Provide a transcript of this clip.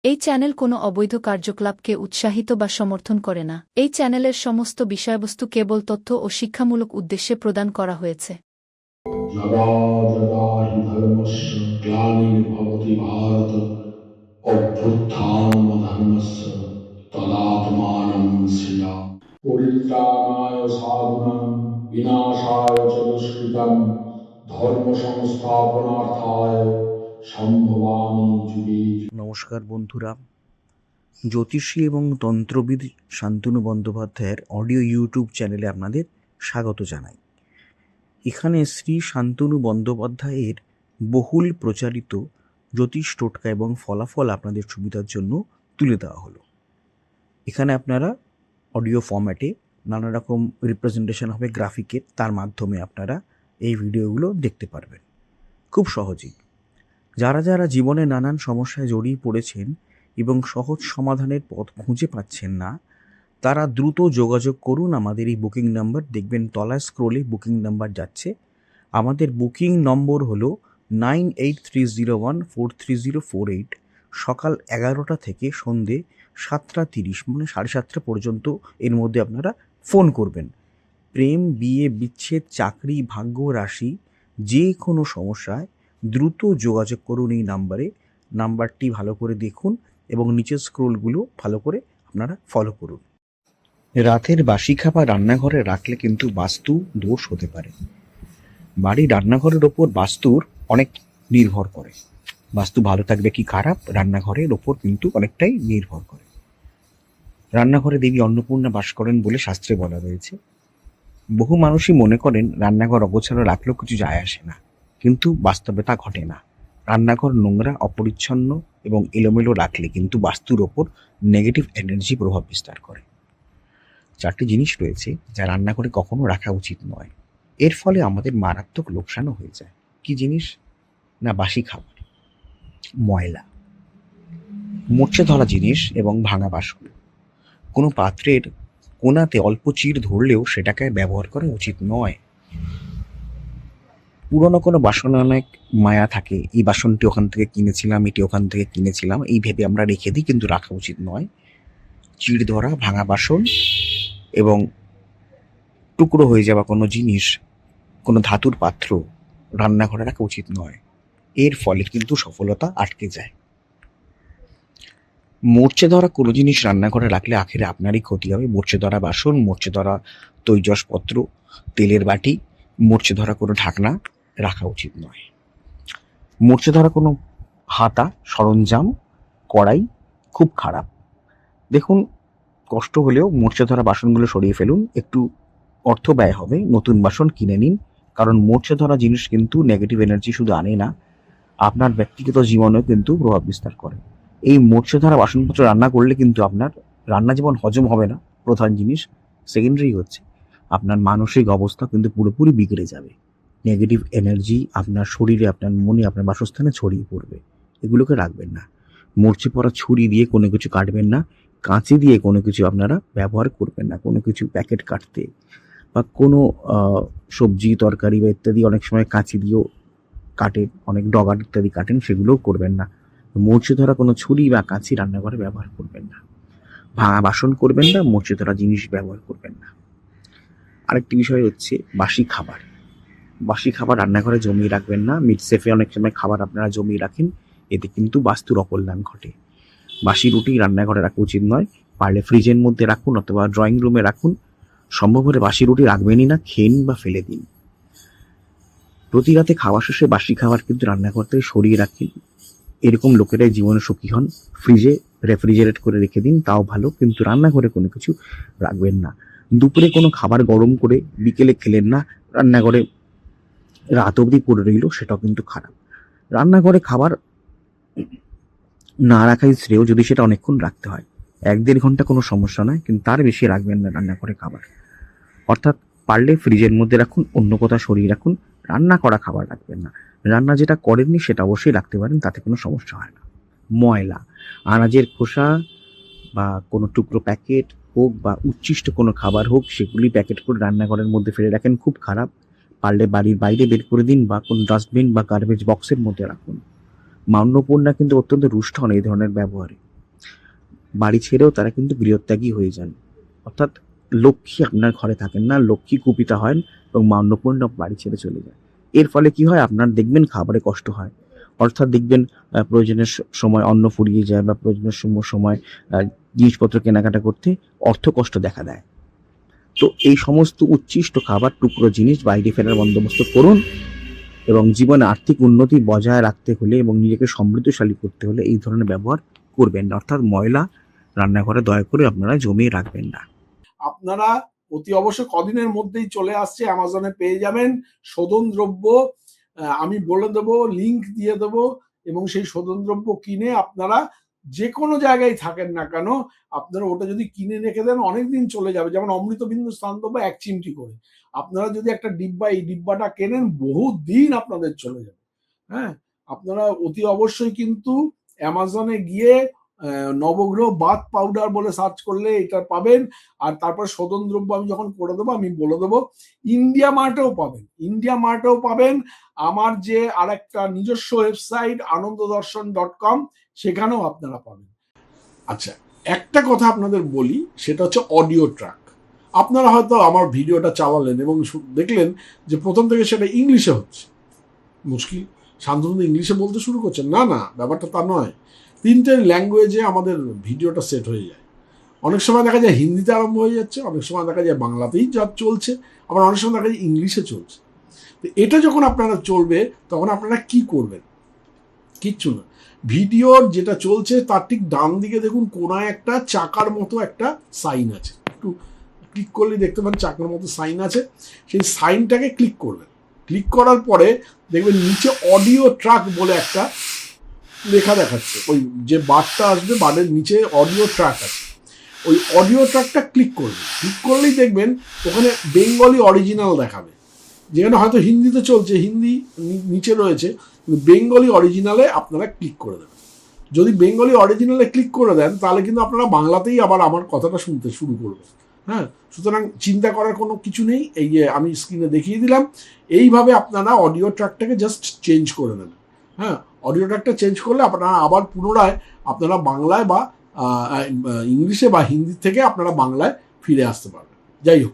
এই চ্যানেল কোনো অবৈধ কার্যকলাপকে উৎসাহিত বা সমর্থন করে না। এই চ্যানেলের সমস্ত বিষয়বস্তু কেবল তথ্য ও শিক্ষামূলক উদ্দেশ্যে প্রদান করা হয়েছে। যদা যদা হি ধর্মস্য গ্লানির্ভবতি ভারত অভ্যুত্থানমধর্মস্য তদাত্মানং সৃজামি। পরিত্রাণায় সাধুনাং বিনাশায় চ দুষ্কৃতং ধর্ম সংস্থাপনার্থায় সম্ভবামি যুগে যুগে। নমস্কার বন্ধুরা, জ্যোতিষী এবং তন্ত্রবিদ শান্তনু বন্দ্যোপাধ্যায়ের অডিও ইউটিউব চ্যানেলে আপনাদের স্বাগত জানাই। এখানে শ্রী শান্তনু বন্দ্যোপাধ্যায়ের বহুল প্রচারিত জ্যোতিষ টোটকা এবং ফলাফল আপনাদের সুবিধার জন্য তুলে দেওয়া হলো। এখানে আপনারা অডিও ফরম্যাটে নানা রকম রিপ্রেজেন্টেশন হবে গ্রাফিকের, তার মাধ্যমে আপনারা এই ভিডিওগুলো দেখতে পারবেন খুব সহজেই। যারা যারা জীবনে নানান সমস্যায় জড়িয়ে পড়েছেন এবং সহজ সমাধানের পথ খুঁজে পাচ্ছেন না, তারা দ্রুত যোগাযোগ করুন আমাদের এই বুকিং নাম্বার। দেখবেন তলায় স্ক্রোলে বুকিং নাম্বার যাচ্ছে। আমাদের বুকিং নম্বর হলো 9830143048। সকাল 11টা থেকে সন্ধে 7:30 মানে 7:30 পর্যন্ত এর মধ্যে আপনারা ফোন করবেন। প্রেম, বিয়ে, বিচ্ছেদ, চাকরি, ভাগ্য, রাশি, যে কোনো সমস্যায় দ্রুত যোগাযোগ করুন এই নাম্বারে। নাম্বারটি ভালো করে দেখুন এবং নিচের স্ক্রোলগুলো ভালো করে আপনারা ফলো করুন। রাতের বাসি খাবার রান্নাঘরে রাখলে কিন্তু বাস্তু দোষ হতে পারে। বাড়ির রান্নাঘরের ওপর বাস্তুর অনেক নির্ভর করে। বাস্তু ভালো থাকবে কি খারাপ রান্নাঘরের ওপর কিন্তু অনেকটাই নির্ভর করে। রান্নাঘরে দেবী অন্নপূর্ণা বাস করেন বলে শাস্ত্রে বলা রয়েছে। বহু মানুষই মনে করেন রান্নাঘর অগোছালো রাখলেও কিছু যায় আসে না, কিন্তু বাস্তবে তা ঘটে না। রান্নাঘর নোংরা, অপরিচ্ছন্ন এবং এলোমেলো রাখলে কিন্তু বাস্তুর ওপর নেগেটিভ এনার্জি প্রভাব বিস্তার করে। 4টি জিনিস রয়েছে যা রান্নাঘরে কখনো রাখা উচিত নয়। এর ফলে আমাদের মারাত্মক লোকসানও হয়ে যায়। কি জিনিস? না, বাসি খাবার, ময়লা, মরচে ধরা জিনিস এবং ভাঙা বাসন। কোনো পাত্রের কোনাতে অল্প চিড় ধরলেও সেটাকে ব্যবহার করা উচিত নয়। পুরনো কোনো বাসনে অনেক মায়া থাকে, এই বাসনটি ওখান থেকে কিনেছিলাম, এটি ওখান থেকে কিনেছিলাম, এই ভেবে আমরা রেখে দিই, কিন্তু রাখা উচিত নয়। চিড় ধরা, ভাঙা বাসন এবং টুকরো হয়ে যাওয়া কোনো জিনিস, কোনো ধাতুর পাত্র রান্নাঘরে রাখা উচিত নয়। এর ফলে কিন্তু সফলতা আটকে যায়। মরচে ধরা কোনো জিনিস রান্নাঘরে রাখলে আখেরে আপনারই ক্ষতি হবে। মরচে ধরা বাসন, মরচে ধরা তৈজসপত্র, তেলের বাটি, মরচে ধরা কোনো ঢাকনা রাখা উচিত নয়। মরচে ধরা কোনো হাতা, সরঞ্জাম, কড়াই খুব খারাপ। দেখুন, কষ্ট হলেও মরচে ধরা বাসনগুলো সরিয়ে ফেলুন। একটু অর্থ ব্যয় হবে, নতুন বাসন কিনে নিন। কারণ মরচে ধরা জিনিস কিন্তু নেগেটিভ এনার্জি শুধু আনে না, আপনার ব্যক্তিগত জীবনেও কিন্তু প্রভাব বিস্তার করে। এই মরচে ধরা বাসনপত্র রান্না করলে কিন্তু আপনার রান্না যেমন হজম হবে না, প্রধান জিনিস, সেকেন্ডারি হচ্ছে আপনার মানসিক অবস্থা কিন্তু পুরোপুরি বিগড়ে যাবে। নেগেটিভ এনার্জি আপনার শরীরে, আপনার মনে, আপনার বাসস্থানে ছড়িয়ে পড়বে। এগুলোকে রাখবেন না। মরচে পড়া ছুরি দিয়ে কোনো কিছু কাটবেন না। কাঁচি দিয়ে কোনো কিছু আপনারা ব্যবহার করবেন না। কোনো কিছু প্যাকেট কাটতে বা কোনো সবজি তরকারি বা ইত্যাদি অনেক সময় কাঁচি দিয়েও কাটেন, অনেক ডগার ইত্যাদি কাটেন, সেগুলোও করবেন না। মরচে ধরা কোনো ছুরি বা কাঁচি রান্নাঘরে ব্যবহার করবেন না। ভাঙা বাসন করবেন না, মরচে ধরা জিনিস ব্যবহার করবেন না। আরেকটি বিষয় হচ্ছে বাসি খাবার। বাসি খাবার রান্নাঘরে জমিয়ে রাখবেন না। মিট সেফে অনেক সময় খাবার আপনারা জমিয়ে রাখেন, এতে কিন্তু বাস্তুর অকল্যাণ ঘটে। বাসি রুটি রান্নাঘরে রাখা উচিত নয়। পারলে ফ্রিজের মধ্যে রাখুন অথবা ড্রয়িং রুমে রাখুন। সম্ভব হলে বাসি রুটি রাখবেনই না, খেয়ে নিন বা ফেলে দিন। প্রতি রাতে খাওয়া শেষে বাসি খাবার কিন্তু রান্নাঘর থেকে সরিয়ে রাখেন। এরকম লোকেরাই জীবনে সুখী হন। ফ্রিজে রেফ্রিজারেট করে রেখে দিন, তাও ভালো, কিন্তু রান্নাঘরে কোনো কিছু রাখবেন না। দুপুরে কোনো খাবার গরম করে বিকেলে খেলেন না, রান্নাঘরে রাত অবধি পড়ে রইল, সেটাও কিন্তু খারাপ। রান্নাঘরে খাবার না রাখাই শ্রেয়, যদি সেটা অনেকক্ষণ রাখতে হয়। 1-1.5 ঘন্টা কোনো সমস্যা নয়, কিন্তু তার বেশি রাখবেন না রান্নাঘরে খাবার। অর্থাৎ পারলে ফ্রিজের মধ্যে রাখুন, অন্য কোথাও সরিয়ে রাখুন, রান্না করা খাবার রাখবেন না। রান্না যেটা করেননি সেটা অবশ্যই রাখতে পারেন, তাতে কোনো সমস্যা হয় না। ময়লা, আনাজের খোসা বা কোনো টুকরো প্যাকেট হোক বা উচ্ছিষ্ট কোনো খাবার হোক, সেগুলি প্যাকেট করে রান্নাঘরের মধ্যে ফেলে রাখেন, খুব খারাপ। পারলে বাড়ির বাইরে বের করে দিন বা কোনো ডাস্টবিন বা গার্বেজ বক্সের মধ্যে রাখুন। মা অন্নপূর্ণা কিন্তু অত্যন্ত রুষ্ট হন এই ধরনের ব্যবহারে। বাড়ি ছেড়েও তারা কিন্তু গৃহত্যাগী হয়ে যান। অর্থাৎ লক্ষ্মী আপনার ঘরে থাকেন না, লক্ষ্মী কুপিতা হয় এবং মা অন্নপূর্ণা বাড়ি ছেড়ে চলে যায়। এর ফলে কি হয়, আপনার দেখবেন খাবারে কষ্ট হয়। অর্থাৎ দেখবেন প্রয়োজনের সময় অন্ন ফুরিয়ে যায় বা প্রয়োজনের সময় জিনিসপত্র কেনাকাটা করতে অর্থ কষ্ট দেখা দেয়। তো এই সমস্ত উচ্ছিষ্ট খাবার টুকরো জিনিস বাইরে ফেরার বন্দোবস্ত করুন, এবং জীবনে আর্থিক উন্নতি বজায় রাখতে হলে এবং নিজেকে সমৃদ্ধশালী করতে হলে এই ধরনের ব্যবহার করবেন না। অর্থাৎ ময়লা রান্নাঘরে দয়া করে আপনারা জমিয়ে রাখবেন না। আপনারা অতি অবশ্য কদিনের মধ্যেই চলে আসছে, অ্যামাজনে পেয়ে যাবেন শোধন দ্রব্য। আমি বলে দেবো, লিংক দিয়ে দেবো, এবং সেই শোধন দ্রব্য কিনে আপনারা যে কোনো জায়গায় থাকেন না কেন, আপনারা ওটা যদি কিনে রেখে দেন অনেকদিন চলে যাবে। যেমন অমৃতবিন্দু স্নানদ্রব্য 1 চিমটি করে, আপনারা যদি একটা ডিব্বা, এই ডিব্বাটা কেনেন বহু দিন আপনাদের চলে যাবে। হ্যাঁ, আপনারা অতি অবশ্যই কিন্তু অ্যামাজনে গিয়ে নবগ্রহ বাথ পাউডার বলে সার্চ করলে এটা পাবেন। আর তারপর শোধন দ্রব্য আমি যখন করে দেবো আমি বলে দেবো, ইন্ডিয়া মার্টেও পাবেন। আমার যে আরেকটা নিজস্ব ওয়েবসাইট ananddarshan.com, সেখানেও আপনারা পাবেন। আচ্ছা, একটা কথা আপনাদের বলি, সেটা হচ্ছে অডিও ট্র্যাক। আপনারা হয়তো আমার ভিডিওটা চালালেন এবং দেখলেন যে প্রথম থেকে সেটা ইংলিশে হচ্ছে। মুশকিল, শান্তনু ইংলিশে বলতে শুরু করছেন। না, ব্যাপারটা তা নয়। 3টে ল্যাঙ্গুয়েজে আমাদের ভিডিওটা সেট হয়ে যায়। অনেক সময় দেখা যায় হিন্দিতে আরম্ভ হয়ে যাচ্ছে, অনেক সময় দেখা যায় বাংলাতেই যা চলছে, আবার অনেক সময় দেখা যায় ইংলিশে চলছে। তো এটা যখন আপনারা চলবে তখন আপনারা কি করবেন? কিচ্ছু না, ভিডিওর যেটা চলছে তার ঠিক ডান দিকে দেখুন কোনায় একটা চাকার মতো একটা সাইন আছে, একটু ক্লিক করলে দেখতে পাবেন চাকার মতো সাইন আছে। সেই সাইনটাকে ক্লিক করবেন। ক্লিক করার পরে দেখবেন নিচে অডিও ট্র্যাক বলে একটা লেখা দেখাচ্ছে। ওই যে বারটা আসবে, বারের নিচে অডিও ট্র্যাক আছে, ওই অডিও ট্র্যাকটা ক্লিক করবেন। ক্লিক করলেই দেখবেন ওখানে বেঙ্গলি অরিজিনাল দেখাবে, যেখানে হয়তো হিন্দিতে চলছে, হিন্দি নিচে রয়েছে, কিন্তু বেঙ্গলি অরিজিনালে আপনারা ক্লিক করে দেবেন। যদি বেঙ্গলি অরিজিনালে ক্লিক করে দেন তাহলে কিন্তু আপনারা বাংলাতেই আবার আমার কথাটা শুনতে শুরু করবেন। হ্যাঁ, সুতরাং চিন্তা করার কোনো কিছু নেই। এই যে আমি স্ক্রিনে দেখিয়ে দিলাম, এইভাবে আপনারা অডিও ট্র্যাকটাকে জাস্ট চেঞ্জ করে নেবেন। হ্যাঁ, অডিও ট্র্যাকটা চেঞ্জ করলে আপনারা আবার পুনরায় আপনারা বাংলায় বা ইংলিশে বা হিন্দি থেকে আপনারা বাংলায় ফিরে আসতে পারবেন। যাই হোক।